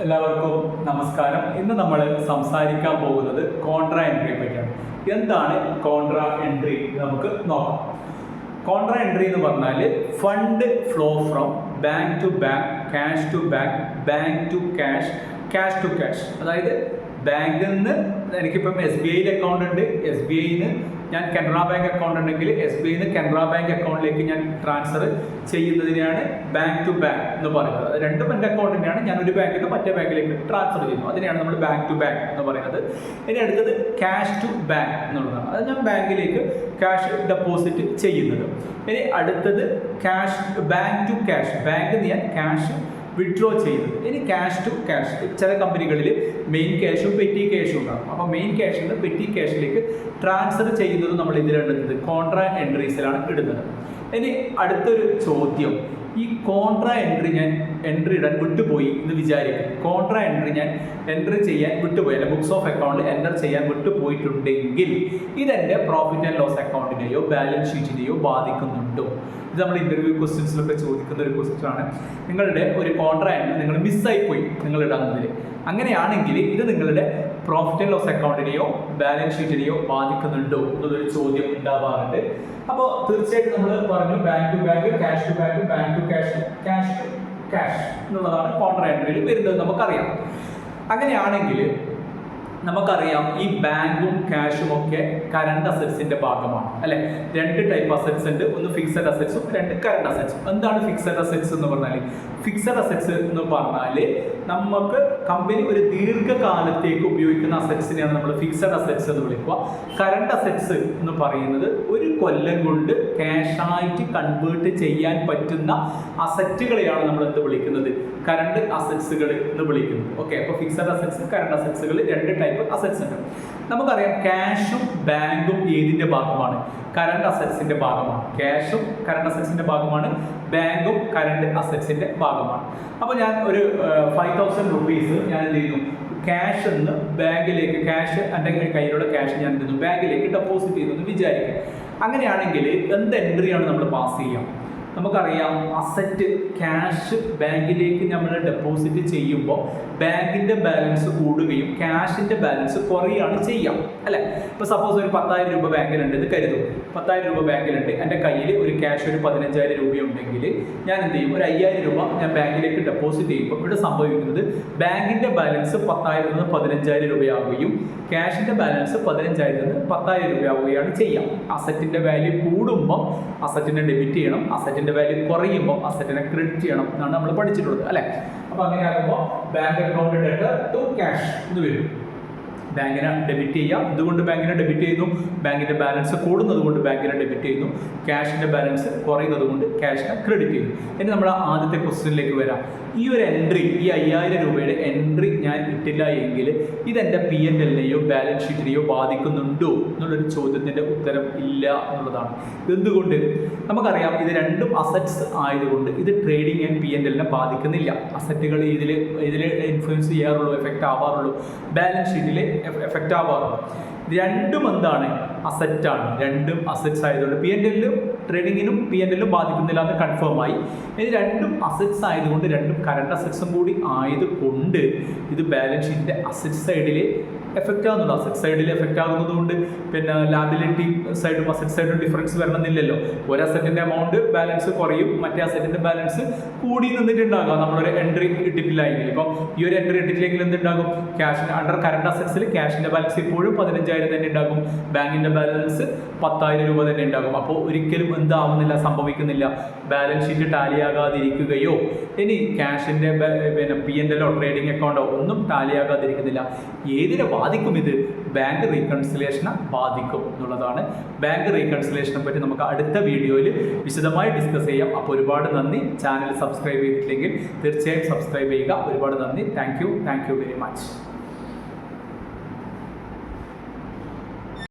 എല്ലാവർക്കും നമസ്കാരം. ഇന്ന് നമ്മൾ സംസാരിക്കാൻ പോകുന്നത് കോൺട്രാ എൻട്രിയെ പറ്റിയാണ്. എന്താണ് കോൺട്രാ എൻട്രി നമുക്ക് നോക്കാം. കോൺട്രാ എൻട്രി എന്ന് പറഞ്ഞാൽ fund flow from bank to bank, cash to bank, bank to cash, cash to cash. അതായത് ബാങ്കിൽ നിന്ന് എനിക്കിപ്പം SBI അക്കൗണ്ട് ഉണ്ട്, SBIന്ന് ഞാൻ കനറ ബാങ്ക് അക്കൗണ്ട് ഉണ്ടെങ്കിൽ SBIന്ന് കനറ ബാങ്ക് അക്കൗണ്ടിലേക്ക് ഞാൻ ട്രാൻസ്ഫർ ചെയ്യുന്നതിനെയാണ് ബാങ്ക് ടു ബാങ്ക് എന്ന് പറയുന്നത്. അത് രണ്ടും എൻ്റെ അക്കൗണ്ട് തന്നെയാണ്, ഞാൻ ഒരു ബാങ്കിൽ നിന്ന് മറ്റേ ബാങ്കിലേക്ക് ട്രാൻസ്ഫർ ചെയ്യുന്നു. അതിനെയാണ് നമ്മൾ ബാങ്ക് ടു ബാങ്ക് എന്ന് പറയുന്നത്. ഇനി അടുത്തത് ക്യാഷ് ടു ബാങ്ക് എന്നുള്ളതാണ്. അത് ഞാൻ ബാങ്കിലേക്ക് ക്യാഷ് ഡെപ്പോസിറ്റ് ചെയ്യുന്നത്. ഇനി അടുത്തത് ക്യാഷ് ബാങ്ക് ടു ക്യാഷ്, ബാങ്കിൽ നിന്ന് ഞാൻ ക്യാഷ് വിഡ്രോ ചെയ്യുന്നത്. ഇനി ക്യാഷ് ടു ക്യാഷ്, ചില കമ്പനികളിൽ മെയിൻ ക്യാഷും പെറ്റി ക്യാഷും ഉണ്ടാകും. അപ്പോൾ മെയിൻ ക്യാഷിൽ നിന്ന് പെറ്റി ക്യാഷിലേക്ക് ട്രാൻസ്ഫർ ചെയ്യുന്നത് നമ്മൾ ഇതിലിടുന്നത് കോൺട്രാ എൻട്രീസിലാണ് ഇടുന്നത്. ഇനി അടുത്തൊരു ചോദ്യം, ഈ കോൺട്രാ എൻട്രി ഞാൻ എൻട്രി ഇടാൻ വിട്ടുപോയി എന്ന് വിചാരിക്കും. കോൺട്രാ എൻട്രി ഞാൻ എൻട്രി ചെയ്യാൻ വിട്ടുപോയി, അല്ലെ ബുക്സ് ഓഫ് അക്കൗണ്ടിൽ എൻ്റർ ചെയ്യാൻ വിട്ടുപോയിട്ടുണ്ടെങ്കിൽ ഇതെൻ്റെ പ്രോഫിറ്റ് ആൻഡ് ലോസ് അക്കൗണ്ടിനെയോ ബാലൻസ് ഷീറ്റിനെയോ ബാധിക്കുന്നുണ്ടോ? ഇത് നമ്മൾ ഇൻ്റർവ്യൂ ക്വസ്റ്റ്യൻസിലൊക്കെ ചോദിക്കുന്ന ഒരു ക്വസ്റ്റ്യൻ ആണ്. നിങ്ങളുടെ ഒരു കോൺട്രാ എൻട്രി നിങ്ങൾ മിസ്സായിപ്പോയി നിങ്ങൾ ഇടുന്നതിൽ, അങ്ങനെയാണെങ്കിൽ ഇത് നിങ്ങളുടെ പ്രോഫിറ്റ് ആൻഡ് ലോസ് അക്കൗണ്ടിനെയോ ബാലൻസ് ഷീറ്റിനെയോ ബാധിക്കുന്നുണ്ടോ എന്നൊരു ചോദ്യം ഉണ്ടാവാറുണ്ട്. അപ്പോൾ തീർച്ചയായിട്ടും നമ്മൾ പറഞ്ഞു bank to bank, cash to bank, bank to cash, cash to cash എന്നുള്ളതാണ് കോൺട്രാ എൻട്രിയിൽ വരുന്നത്, നമുക്കറിയാം. അങ്ങനെയാണെങ്കിൽ നമുക്കറിയാം ഈ ബാങ്കും ക്യാഷും ഒക്കെ കറണ്ട് അസറ്റ്സിന്റെ ഭാഗമാണ്, അല്ലെ? രണ്ട് ടൈപ്പ് അസറ്റ്സ് ഉണ്ട്, ഒന്ന് ഫിക്സഡ് അസറ്റ്സും രണ്ട് കറണ്ട് അസറ്റ്സും. എന്താണ് ഫിക്സഡ് അസറ്റ്സ് എന്ന് പറഞ്ഞാൽ? ഫിക്സഡ് അസറ്റ്സ് എന്ന് പറഞ്ഞാൽ നമുക്ക് കമ്പനി ഒരു ദീർഘകാലത്തേക്ക് ഉപയോഗിക്കുന്ന അസറ്റ്സിനെയാണ് നമ്മൾ ഫിക്സഡ് അസറ്റ്സ് എന്ന് വിളിക്കുക. കറണ്ട് അസറ്റ്സ് എന്ന് പറയുന്നത് ഒരു കൊല്ലം കൊണ്ട് ക്യാഷായിട്ട് കൺവേർട്ട് ചെയ്യാൻ പറ്റുന്ന അസറ്റുകളെയാണ് നമ്മൾ എന്ത് വിളിക്കുന്നത്? കറണ്ട് അസറ്റ്സുകൾ എന്ന് വിളിക്കുന്നത്. ഓക്കെ, അപ്പോൾ ഫിക്സഡ് അസറ്റ്സ്, കറണ്ട് അസറ്റ്സുകൾ രണ്ട് ടൈപ്പ് അസറ്റ്സ് ഉണ്ട്. നമുക്കറിയാം ക്യാഷും ബാങ്കും ഏതിന്റെ ഭാഗമാണ്? കറണ്ട് അസറ്റ്സിന്റെ ഭാഗമാണ്. ക്യാഷും കറണ്ട് അസറ്റ്സിന്റെ ഭാഗമാണ്, ബാങ്കും കറണ്ട് അസറ്റ്സിന്റെ ഭാഗമാണ്. അപ്പോൾ ഞാൻ ഒരു 5,000 റുപ്പീസ് ഞാൻ എന്ത് ചെയ്യുന്നു? ക്യാഷ് എന്ന് ബാങ്കിലേക്ക്, ക്യാഷ് എൻ്റെ കയ്യിലുള്ള ക്യാഷ് ഞാൻ എന്ത് ബാങ്കിലേക്ക് ഡെപ്പോസിറ്റ് ചെയ്യുന്നു എന്ന് വിചാരിക്കുക. അങ്ങനെയാണെങ്കിൽ എന്ത് എൻട്രിയാണ് നമ്മൾ പാസ് ചെയ്യുക? നമുക്കറിയാം അസറ്റ് ക്യാഷ് ബാങ്കിലേക്ക് നമ്മൾ ഡെപ്പോസിറ്റ് ചെയ്യുമ്പോൾ ബാങ്കിൻ്റെ ബാലൻസ് കൂടുകയും ക്യാഷിൻ്റെ ബാലൻസ് കുറയുകയാണ് ചെയ്യാം, അല്ലേ? ഇപ്പോൾ സപ്പോസ് ഒരു 10,000 രൂപ ബാങ്കിലുണ്ട് എന്ന് കരുതും. 10,000 രൂപ ബാങ്കിലുണ്ട്, എൻ്റെ കയ്യിൽ ഒരു ക്യാഷ് ഒരു 15,000 രൂപയുണ്ടെങ്കിൽ ഞാൻ എന്ത് ചെയ്യും? ഒരു 5,000 രൂപ ഞാൻ ബാങ്കിലേക്ക് ഡെപ്പോസിറ്റ് ചെയ്യുമ്പോൾ ഇവിടെ സംഭവിക്കുന്നത് ബാങ്കിൻ്റെ ബാലൻസ് 10,000 നിന്ന് 15,000 രൂപയാവുകയും ക്യാഷിൻ്റെ ബാലൻസ് 15,000 നിന്ന് 10,000 രൂപയാവുകയാണ് ചെയ്യാം. അസറ്റിൻ്റെ വാല്യൂ കൂടുമ്പോൾ അസറ്റിനെ ഡെബിറ്റ് ചെയ്യണം, അസറ്റിൻ്റെ വാല്യൂ കുറയുമ്പോൾ അസറ്റിനെ ക്രെഡിറ്റ് ചെയ്യണം എന്നാണ് നമ്മൾ പഠിച്ചിട്ടുള്ളത്, അല്ലേ? അപ്പോൾ അങ്ങനെയാകുമ്പോൾ bank account debtor to cash എന്ന് വരും. ബാങ്കിനെ ഡെബിറ്റ് ചെയ്യാം, ഇതുകൊണ്ട് ബാങ്കിനെ ഡെബിറ്റ് ചെയ്യുന്നു. ബാങ്കിന്റെ ബാലൻസ് കൂടുന്നത് കൊണ്ട് ബാങ്കിനെ ഡെബിറ്റ് ചെയ്യുന്നു. ക്യാഷിന്റെ ബാലൻസ് കുറയുന്നത് കൊണ്ട് ക്യാഷിനെ ക്രെഡിറ്റ് ചെയ്യുന്നു. ഇനി നമ്മൾ ആദ്യത്തെ ക്വസ്റ്റ്യനിലേക്ക് വരാം. ഈ ഒരു എൻട്രി, ഈ 5,000 രൂപയുടെ എൻട്രി ഞാൻ ഇട്ടില്ല എങ്കിൽ ഇതെൻ്റെ P&Lനെയോ ബാലൻസ് ഷീറ്റിനെയോ ബാധിക്കുന്നുണ്ടോ എന്നുള്ളൊരു ചോദ്യത്തിൻ്റെ ഉത്തരം ഇല്ല എന്നുള്ളതാണ്. എന്തുകൊണ്ട്? നമുക്കറിയാം ഇത് രണ്ടും അസറ്റ്സ് ആയതുകൊണ്ട് ഇത് ട്രേഡിംഗ് ആൻഡ് P&Lനെ ബാധിക്കുന്നില്ല. അസറ്റുകൾ ഇതിൽ ഇൻഫ്ലുവൻസ് ചെയ്യാറുള്ളൂ, എഫക്റ്റ് ആവാറുള്ളൂ. ബാലൻസ് ഷീറ്റിൽ എഫക്റ്റ് ആവാറുള്ളൂ. രണ്ടും എന്താണ്? അസറ്റാണ്. രണ്ടും അസറ്റ്സ് ആയതുകൊണ്ട് P&Lലും ട്രേഡിങ്ങിനും P&Lലും ബാധിക്കുന്നില്ല എന്ന് കൺഫേം ആയി. ഇത് രണ്ടും അസറ്റ്സ് ആയതുകൊണ്ട്, രണ്ടും കറണ്ട് അസറ്റ്സും കൂടി ആയതുകൊണ്ട് ഇത് ബാലൻസ് ഷീറ്റിൻ്റെ അസറ്റ് സൈഡിൽ എഫക്റ്റ് ആകുന്നുണ്ട്. അസറ്റ് സൈഡിൽ എഫക്റ്റ് ആകുന്നത് കൊണ്ട് പിന്നെ ലാബിലിറ്റി സൈഡും അസറ്റ് സൈഡും ഡിഫറൻസ് വരണമെന്നില്ലല്ലോ. ഒരു അസറ്റിൻ്റെ എമൗണ്ട് ബാലൻസ് കുറയും, മറ്റേ അസറ്റിൻ്റെ ബാലൻസ് കൂടി നിന്നിട്ടുണ്ടാകാം നമ്മളൊരു എൻട്രി ഇട്ടിട്ടില്ലെങ്കിൽ. ഇപ്പം ഈ ഒരു എൻട്രി ഇട്ടിട്ടില്ലെങ്കിൽ എന്തുണ്ടാകും? ക്യാഷിന് അണ്ടർ കറണ്ട് അസറ്റ്സിൽ ക്യാഷിൻ്റെ ബാലൻസ് ഇപ്പോഴും 15,000 തന്നെ ഉണ്ടാകും, ബാങ്കിൻ്റെ ബാലൻസ് 10,000 രൂപ തന്നെ ഉണ്ടാകും. അപ്പോൾ ഒരിക്കലും എന്താവുന്നില്ല, സംഭവിക്കുന്നില്ല, ബാലൻസ് ഷീറ്റ് ടാലിയാകാതിരിക്കുകയോ ഇനി ക്യാഷിൻ്റെ പിന്നെ P&Lോ ട്രേഡിംഗ് അക്കൗണ്ടോ ഒന്നും ടാലിയാകാതിരിക്കുന്നില്ല. ഏതിനെ ബാധിക്കും? ഇത് ബാങ്ക് റീകൺസിലേഷനെ ബാധിക്കും എന്നുള്ളതാണ്. ബാങ്ക് റീകൺസിലേഷനെ പറ്റി നമുക്ക് അടുത്ത വീഡിയോയിൽ വിശദമായി ഡിസ്കസ് ചെയ്യാം. അപ്പോൾ ഒരുപാട് നന്ദി. ചാനൽ സബ്സ്ക്രൈബ് ചെയ്തിട്ടില്ലെങ്കിൽ തീർച്ചയായും സബ്സ്ക്രൈബ് ചെയ്യുക. ഒരുപാട് നന്ദി. Thank you very much.